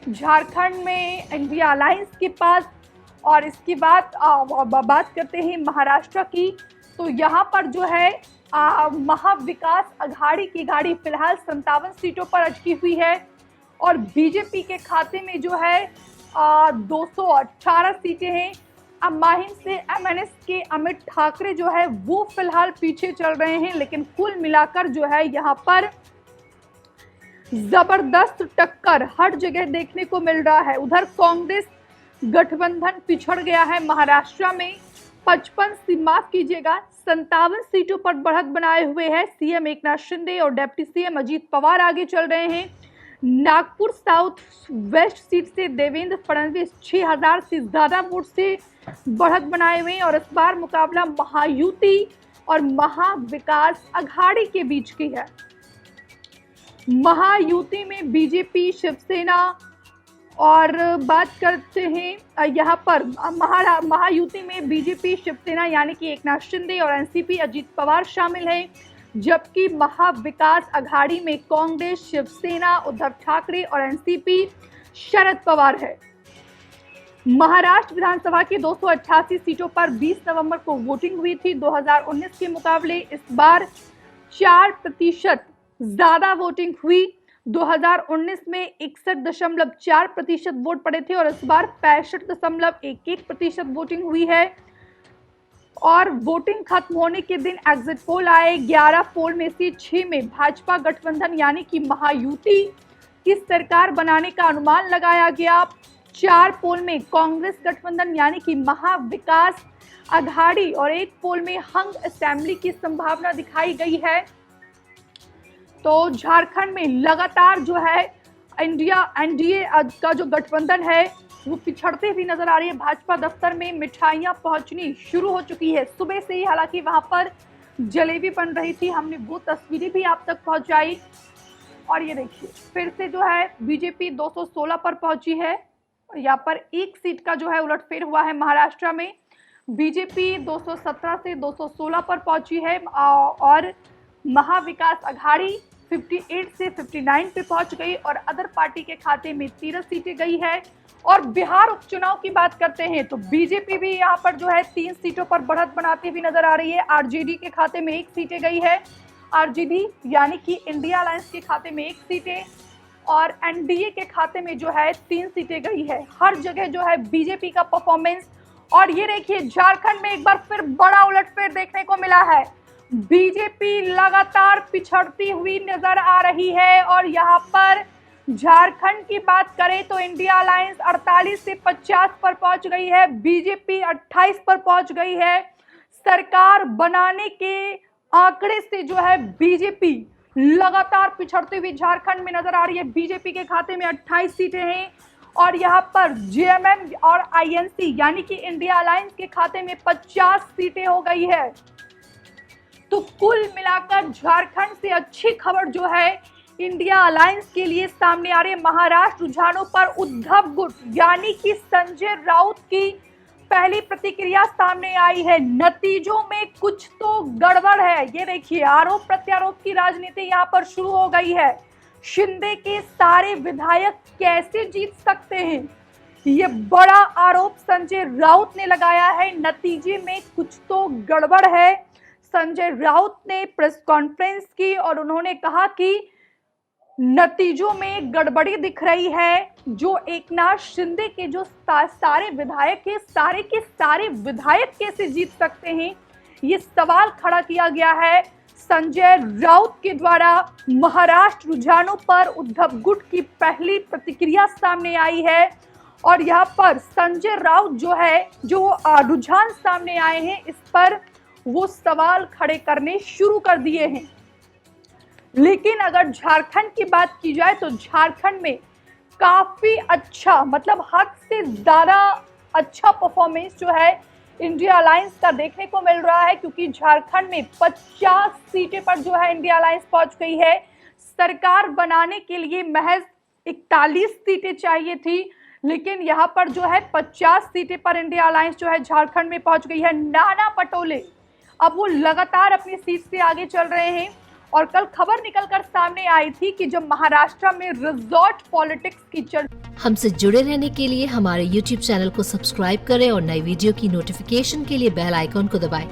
झारखंड में India alliance के पास। और इसकी बात करते हैं महाराष्ट्र की, तो यहाँ पर जो है महाविकास अघाड़ी की गाड़ी फिलहाल 57 सीटों पर अटकी हुई है और बीजेपी के खाते में जो है 218 सीटें हैं। अब माहिम से एमएनएस के अमित ठाकरे जो है वो फिलहाल पीछे चल रहे हैं, लेकिन कुल मिलाकर जो है यहाँ पर जबरदस्त टक्कर हर जगह देखने को मिल रहा है। उधर कांग्रेस गठबंधन पिछड़ गया है महाराष्ट्र में, 57 सीटों पर बढ़त बनाए हुए है। सीएम एकनाथ शिंदे और डिप्टी सीएम अजीत पवार आगे चल रहे हैं। नागपुर साउथ वेस्ट सीट से देवेंद्र फडणवीस 6000 से ज्यादा वोट से बढ़त बनाए हुए हैं और इस बार मुकाबला महायुति और महाविकास अघाड़ी के बीच की है। महायुति में बीजेपी, शिवसेना और बात करते हैं यहाँ पर महायुति में बीजेपी, शिवसेना यानी कि एकनाथ शिंदे और एनसीपी अजीत पवार शामिल हैं, जबकि महाविकास अघाड़ी में कांग्रेस, शिवसेना, उद्धव ठाकरे और एनसीपी शरद पवार है। महाराष्ट्र विधानसभा की 288 सीटों पर 20 नवंबर को वोटिंग हुई थी। 2019 के मुकाबले इस बार 4% ज्यादा वोटिंग हुई। 2019 में 61.4% वोट पड़े थे और इस बार 65.11% वोटिंग हुई है। और वोटिंग खत्म होने के दिन एग्जिट पोल आए। 11 पोल में से 6 में भाजपा गठबंधन यानी कि महायुति की सरकार बनाने का अनुमान लगाया गया। 4 पोल में कांग्रेस गठबंधन यानी कि महाविकास अघाड़ी और 1 पोल में हंग असेंबली की संभावना दिखाई गई है। तो झारखंड में लगातार जो है एनडीए का जो गठबंधन है वो पिछड़ते भी नजर आ रही है। भाजपा दफ्तर में मिठाइयां पहुंचनी शुरू हो चुकी है सुबह से ही, हालांकि वहां पर जलेबी बन रही थी, हमने वो तस्वीरें भी आप तक पहुंचाई। और ये देखिए फिर से जो है बीजेपी 216 पर पहुंची है। यहाँ पर 1 सीट का जो है उलटफेर हुआ है महाराष्ट्र में। बीजेपी 217 से 216 पर पहुंची है और महाविकास अघाड़ी 58 से 59 पे पहुंच गई और अदर पार्टी के खाते में 13 सीटें गई है। और बिहार उपचुनाव की बात करते हैं तो बीजेपी भी यहाँ पर जो है 3 सीटों पर बढ़त बनाती हुई नजर आ रही है। आरजेडी के खाते में 1 सीटें गई है, आरजेडी यानी कि इंडिया अलायंस के खाते में 1 सीटें और एनडीए के खाते में जो है 3 सीटें गई है। हर जगह जो है बीजेपी का परफॉर्मेंस। और ये देखिए झारखंड में एक बार फिर बड़ा उलटफेर देखने को मिला है। बीजेपी लगातार पिछड़ती हुई नजर आ रही है और यहाँ पर झारखंड की बात करें तो इंडिया अलायंस 48 से 50 पर पहुंच गई है, बीजेपी 28 पर पहुंच गई है। सरकार बनाने के आंकड़े से जो है बीजेपी लगातार पिछड़ती हुई झारखंड में नजर आ रही है। बीजेपी के खाते में 28 सीटें हैं और यहाँ पर जेएमएम और आईएनसी यानी कि इंडिया अलायंस के खाते में 50 सीटें हो गई है। तो कुल मिलाकर झारखंड से अच्छी खबर जो है इंडिया अलायंस के लिए सामने आ रहे महाराष्ट्र रुझानों पर उद्धव गुट यानी कि संजय राउत की पहली प्रतिक्रिया सामने आई है। नतीजों में कुछ तो गड़बड़ है। ये देखिए आरोप प्रत्यारोप की राजनीति यहाँ पर शुरू हो गई है। शिंदे के सारे विधायक कैसे जीत सकते हैं, ये बड़ा आरोप संजय राउत ने लगाया है। नतीजे में कुछ तो गड़बड़ है। संजय राउत ने प्रेस कॉन्फ्रेंस की और उन्होंने कहा कि नतीजों में गड़बड़ी दिख रही है। जो एकनाथ शिंदे के जो सारे विधायक हैं, सारे के सारे विधायक कैसे जीत सकते हैं, ये सवाल खड़ा किया गया है संजय राउत के द्वारा। महाराष्ट्र रुझानों पर उद्धव गुट की पहली प्रतिक्रिया सामने आई है और यहाँ पर संजय राउत जो है जो रुझान सामने आए हैं इस पर वो सवाल खड़े करने शुरू कर दिए हैं। लेकिन अगर झारखंड की बात की जाए तो झारखंड में काफी अच्छा मतलब हद से ज्यादा अच्छा परफॉर्मेंस जो है इंडिया अलायंस का देखने को मिल रहा है, क्योंकि झारखंड में 50 सीटें पर जो है इंडिया अलायंस पहुंच गई है। सरकार बनाने के लिए महज 41 सीटें चाहिए थी, लेकिन यहाँ पर जो है 50 सीटें पर इंडिया अलायंस जो है झारखंड में पहुंच गई है। नाना पटोले अब वो लगातार अपनी सीट से आगे चल रहे हैं और कल खबर निकलकर सामने आई थी कि जब महाराष्ट्र में रिजॉर्ट पॉलिटिक्स की चर्चा। हमसे जुड़े रहने के लिए हमारे YouTube चैनल को सब्सक्राइब करें और नई वीडियो की नोटिफिकेशन के लिए बेल आइकॉन को दबाएं।